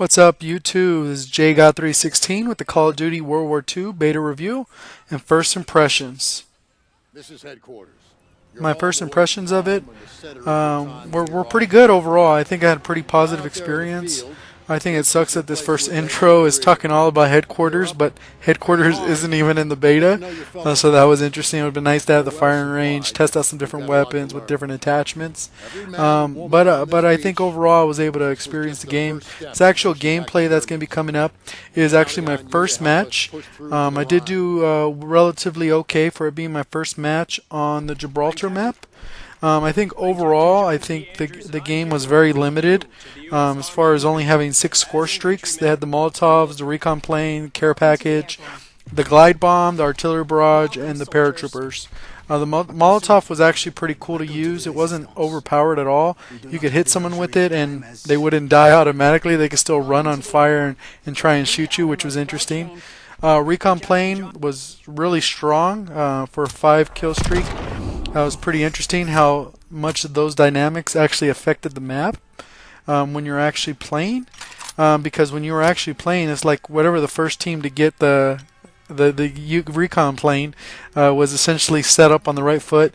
What's up, YouTube? This is JGod316 with the Call of Duty World War II beta review and first impressions. This is headquarters. My first impressions of it were pretty good overall. I think I had a pretty positive experience. I think it sucks that this first intro is talking all about headquarters, but headquarters isn't even in the beta, so that was interesting. It would have been nice to have the firing range, test out some different weapons with different attachments. But I think overall I was able to experience the game. This actual gameplay that's going to be coming up is actually my first match. I did do relatively okay for it being my first match on the Gibraltar map. I think overall, I think the game was very limited as far as only having 6 score streaks. They had the Molotovs, the recon plane, care package, the glide bomb, the artillery barrage, and the paratroopers. The Molotov was actually pretty cool to use. It wasn't overpowered at all. You could hit someone with it and they wouldn't die automatically. They could still run on fire and try and shoot you, which was interesting. Recon plane was really strong for a 5 kill streak. That was pretty interesting how much of those dynamics actually affected the map when you're actually playing. Because when you were actually playing, it's like whatever the first team to get the recon plane was essentially set up on the right foot.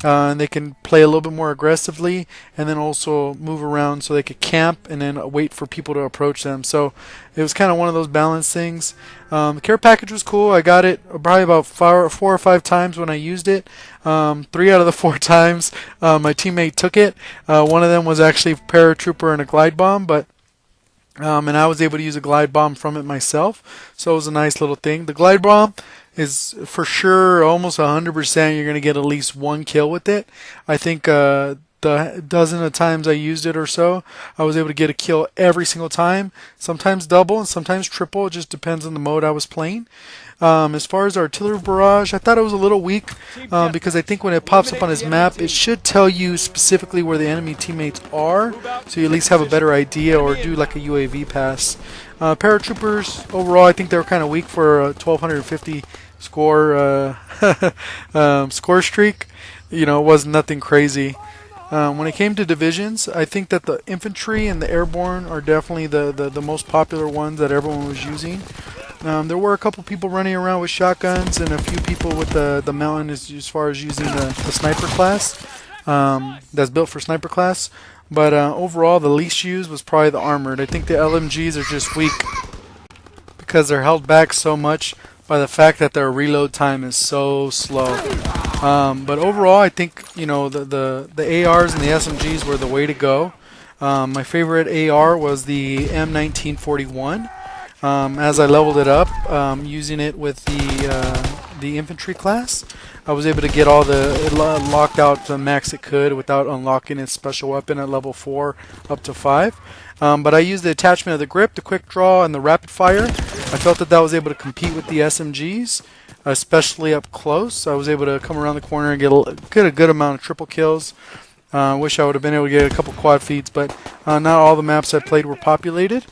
And they can play a little bit more aggressively and then also move around so they could camp and then wait for people to approach them. So it was kind of one of those balanced things. The care package was cool. I got it probably about 4 or 5 times when I used it. 3 out of the 4 times my teammate took it. One of them was actually paratrooper and a glide bomb, but and I was able to use a glide bomb from it myself, so it was a nice little thing. The glide bomb is for sure almost 100% you're going to get at least 1 kill with it. I think the dozen of times I used it or so, I was able to get a kill every single time, sometimes double and sometimes triple. It just depends on the mode I was playing. As far as artillery barrage, I thought it was a little weak because I think when it pops up on his map, it should tell you specifically where the enemy teammates are, so you at least have a better idea, or do like a UAV pass. Paratroopers, overall, I think they were kind of weak for a 1250 score score streak. You know, it was nothing crazy. When it came to divisions, I think that the infantry and the airborne are definitely the most popular ones that everyone was using. There were a couple people running around with shotguns and a few people with the mountain as far as using the sniper class that's built for sniper class. But overall, the least used was probably the armored. I think the LMGs are just weak because they're held back so much by the fact that their reload time is so slow. But overall, I think the ARs and the SMGs were the way to go. My favorite AR was the M1941. As I leveled it up, using it with the infantry class, I was able to get all it locked out the max it could without unlocking its special weapon at level 4 up to 5. But I used the attachment of the grip, the quick draw, and the rapid fire. I felt that was able to compete with the SMGs, especially up close. I was able to come around the corner and get a good amount of triple kills. I wish I would have been able to get a couple quad feeds, but not all the maps I played were populated.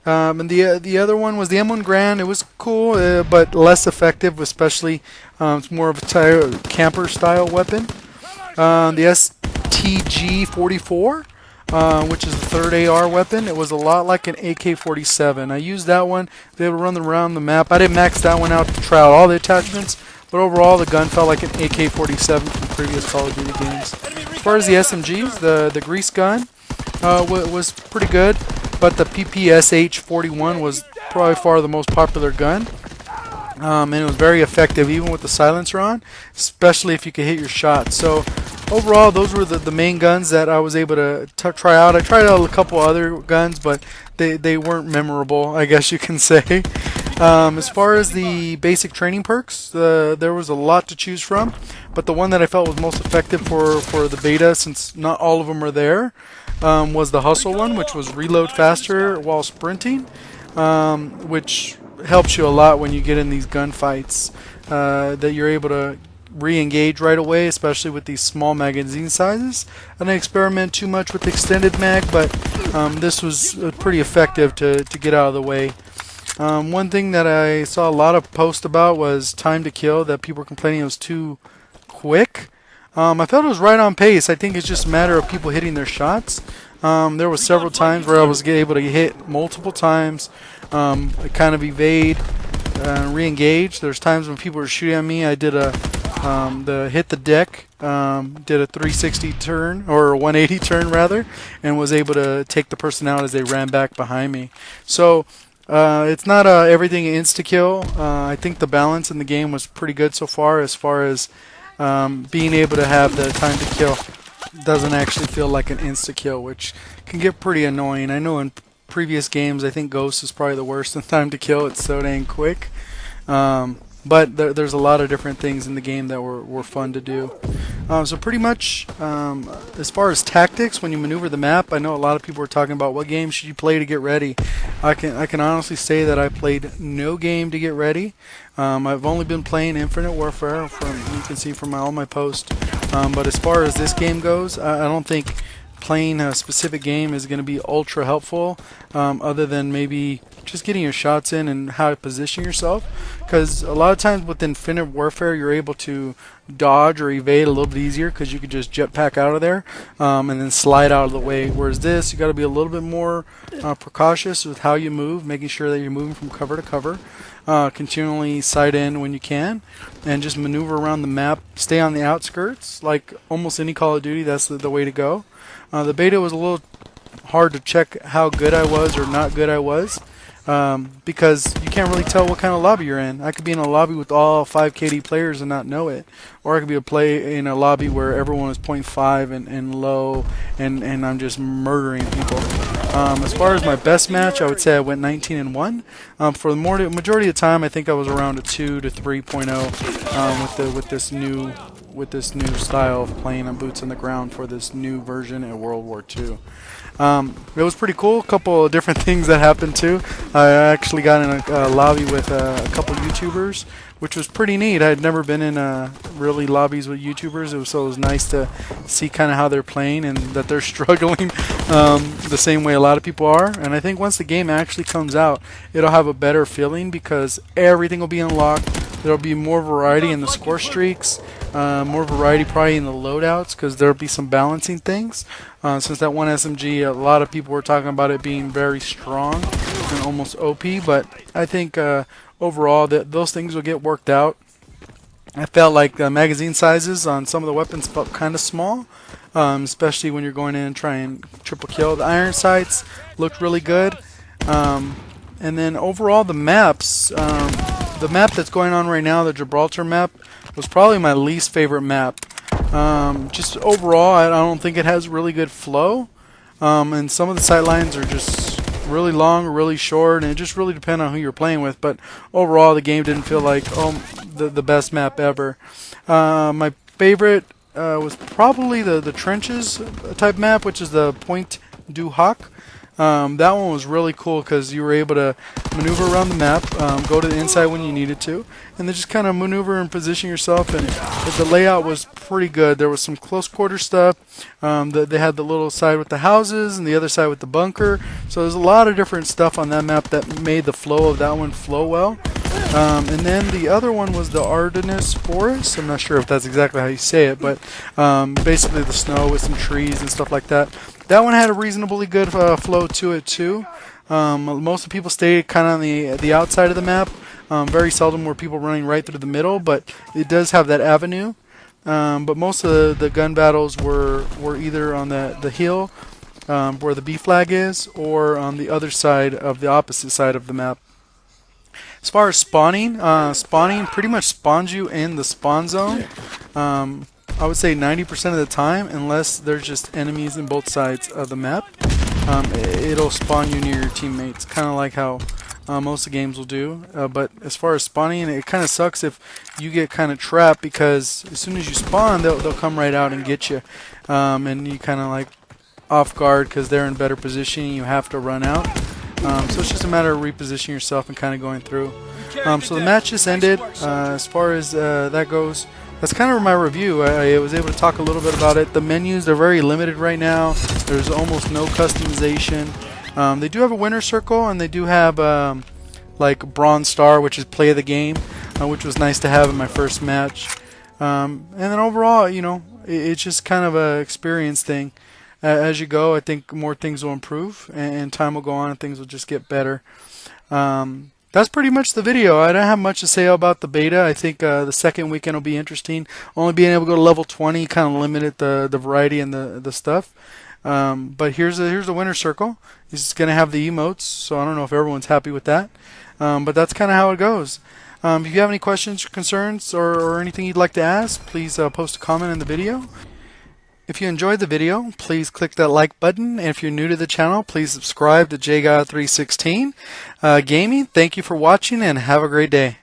And the other one was the M1 Grand. It was cool, but less effective, especially it's more of a camper style weapon. The STG-44, which is the 3rd AR weapon, it was a lot like an AK-47. I used that one to be able to run around the map. I didn't max that one out to try out all the attachments, but overall the gun felt like an AK-47 from previous Call of Duty games. As far as the SMGs, the grease gun was pretty good. But the PPSH-41 was probably far the most popular gun. And it was very effective even with the silencer on, especially if you could hit your shots. So overall, those were the main guns that I was able to try out. I tried out a couple other guns, but they weren't memorable, I guess you can say. As far as the basic training perks, there was a lot to choose from, but the one that I felt was most effective for the beta, since not all of them are there, was the hustle one, which was reload faster while sprinting, which helps you a lot when you get in these gunfights, that you're able to re-engage right away, especially with these small magazine sizes. I didn't experiment too much with the extended mag, but this was pretty effective to get out of the way. One thing that I saw a lot of posts about was time to kill, that people were complaining it was too quick. I felt it was right on pace. I think it's just a matter of people hitting their shots. There was several times where I was able to hit multiple times, kind of evade, re-engage. There's times when people were shooting at me. I did the hit the deck, did a 360 turn, or a 180 turn rather, and was able to take the person out as they ran back behind me. So it's not everything insta-kill. I think the balance in the game was pretty good so far as being able to have the time to kill. Doesn't actually feel like an insta-kill, which can get pretty annoying. I know in previous games, I think Ghost is probably the worst in time to kill. It's so dang quick. But there's a lot of different things in the game that were fun to do. So pretty much, as far as tactics, when you maneuver the map, I know a lot of people were talking about what game should you play to get ready. I can honestly say that I played no game to get ready. I've only been playing Infinite Warfare, you can see from all my posts. But as far as this game goes, I don't think playing a specific game is going to be ultra helpful, other than maybe just getting your shots in and how to position yourself, because a lot of times with Infinite Warfare you're able to dodge or evade a little bit easier because you could just jetpack out of there and then slide out of the way, whereas this you got to be a little bit more precautious with how you move, making sure that you're moving from cover to cover, continually sight in when you can, and just maneuver around the map, stay on the outskirts like almost any Call of Duty. That's the way to go. The beta was a little hard to check how good I was or not good I was, because you can't really tell what kind of lobby you're in. I could be in a lobby with all 5 KD players and not know it, or I could be in a lobby where everyone is 0.5 and low, and I'm just murdering people. As far as my best match, I would say I went 19-1. For the majority of the time, I think I was around a 2 to 3.0 with this new style of playing on boots on the ground for this new version in World War II. It was pretty cool. A couple of different things that happened too. I actually got in a lobby with a couple YouTubers, which was pretty neat. I had never been in really lobbies with YouTubers, so it was nice to see kind of how they're playing and that they're struggling the same way a lot of people are. And I think once the game actually comes out, it'll have a better feeling because everything will be unlocked. There'll be more variety in the score streaks, more variety probably in the loadouts, because there'll be some balancing things. Since that one SMG, a lot of people were talking about it being very strong and almost OP, but I think overall those things will get worked out. I felt like the magazine sizes on some of the weapons felt kind of small, especially when you're going in and trying triple kill. The iron sights looked really good, and then overall the maps. The map that's going on right now, the Gibraltar map, was probably my least favorite map. Just overall, I don't think it has really good flow, and some of the sight lines are just really long or really short, and it just really depends on who you're playing with. But overall, the game didn't feel like the best map ever. My favorite was probably the trenches type map, which is the Pointe du Hoc. That one was really cool because you were able to maneuver around the map, go to the inside when you needed to, and then just kind of maneuver and position yourself, and the layout was pretty good. There was some close quarter stuff. They had the little side with the houses and the other side with the bunker, so there's a lot of different stuff on that map that made the flow of that one flow well. And then the other one was the Ardennes Forest. I'm not sure if that's exactly how you say it, but basically the snow with some trees and stuff like that. That one had a reasonably good flow to it too. Most of the people stayed kind of on the outside of the map. Very seldom were people running right through the middle, but it does have that avenue. But most of the gun battles were either on the hill where the B flag is, or on the other side of the opposite side of the map. As far as spawning pretty much spawns you in the spawn zone. I would say 90% of the time, unless there's just enemies in both sides of the map, it'll spawn you near your teammates, kind of like how most of the games will do. But as far as spawning, it kind of sucks if you get kind of trapped, because as soon as you spawn, they'll come right out and get you, and you kind of like off guard because they're in better position and you have to run out. So it's just a matter of repositioning yourself and kind of going through. So the match just ended. As far as that goes, that's kind of my review. I was able to talk a little bit about it. The menus, they're very limited right now. There's almost no customization. They do have a winner circle, and they do have like Bronze Star, which is play of the game, which was nice to have in my first match. And then overall, you know, it's just kind of a experience thing. as you go. I think more things will improve, and time will go on, and things will just get better. That's pretty much the video. I don't have much to say about the beta. I think the second weekend will be interesting. Only being able to go to level 20 kind of limited the variety and the stuff. But here's the winner circle. He's going to have the emotes, so I don't know if everyone's happy with that. But that's kind of how it goes. If you have any questions, concerns, or anything you'd like to ask, please post a comment in the video. If you enjoyed the video, please click that like button. And if you're new to the channel, please subscribe to JGod316 Gaming. Thank you for watching, and have a great day.